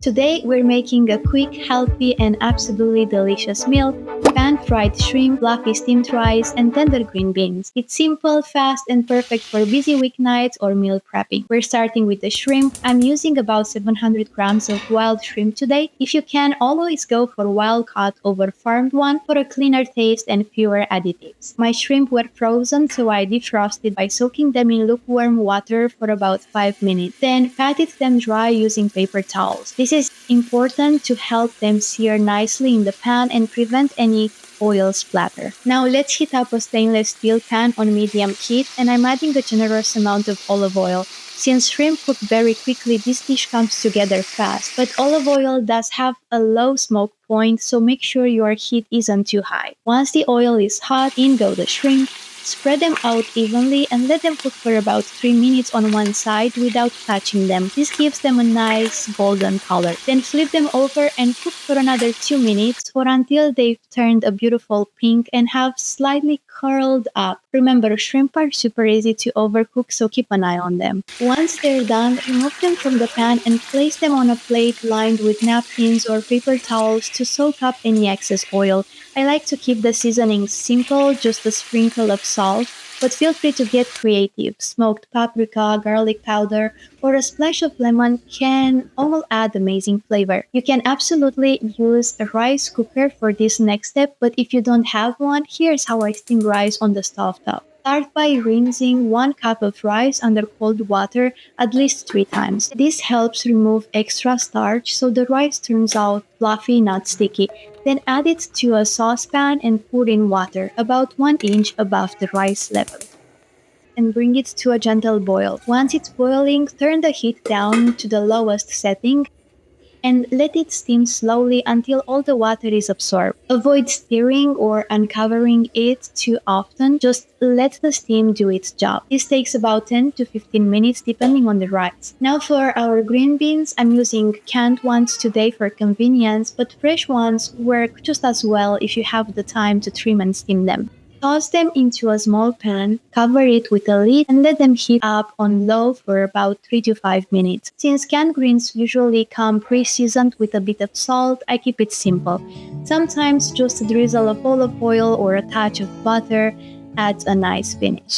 Today, we're making a quick, healthy, and absolutely delicious meal: pan-fried shrimp, fluffy steamed rice, and tender green beans. It's simple, fast, and perfect for busy weeknights or meal prepping. We're starting with the shrimp. I'm using about 700 grams of wild shrimp today. If you can, always go for wild caught over farmed one for a cleaner taste and fewer additives. My shrimp were frozen, so I defrosted by soaking them in lukewarm water for about 5 minutes. Then patted them dry using paper towels. This is important to help them sear nicely in the pan and prevent any oil splatter. Now let's heat up a stainless steel pan on medium heat, and I'm adding a generous amount of olive oil. Since shrimp cook very quickly, this dish comes together fast, but olive oil does have a low smoke point, so make sure your heat isn't too high. Once the oil is hot, in go the shrimp. Spread them out evenly and let them cook for about 3 minutes on one side without touching them. This gives them a nice golden color. Then flip them over and cook for another 2 minutes or until they've turned a beautiful pink and have slightly curled up. Remember, shrimp are super easy to overcook, so keep an eye on them. Once they're done, remove them from the pan and place them on a plate lined with napkins or paper towels to soak up any excess oil. I like to keep the seasoning simple, just a sprinkle of salt, but feel free to get creative. Smoked paprika, garlic powder, or a splash of lemon can all add amazing flavor. You can absolutely use a rice cooker for this next step, but if you don't have one, here's how I steam rice on the stovetop. Start by rinsing 1 cup of rice under cold water at least 3 times. This helps remove extra starch so the rice turns out fluffy, not sticky. Then add it to a saucepan and pour in water about 1 inch above the rice level and bring it to a gentle boil. Once it's boiling, turn the heat down to the lowest setting and let it steam slowly until all the water is absorbed. Avoid stirring or uncovering it too often, just let the steam do its job. This takes about 10 to 15 minutes depending on the rice. Now for our green beans, I'm using canned ones today for convenience, but fresh ones work just as well if you have the time to trim and steam them. Toss them into a small pan, cover it with a lid, and let them heat up on low for about 3 to 5 minutes. Since canned greens usually come pre-seasoned with a bit of salt, I keep it simple. Sometimes just a drizzle of olive oil or a touch of butter adds a nice finish.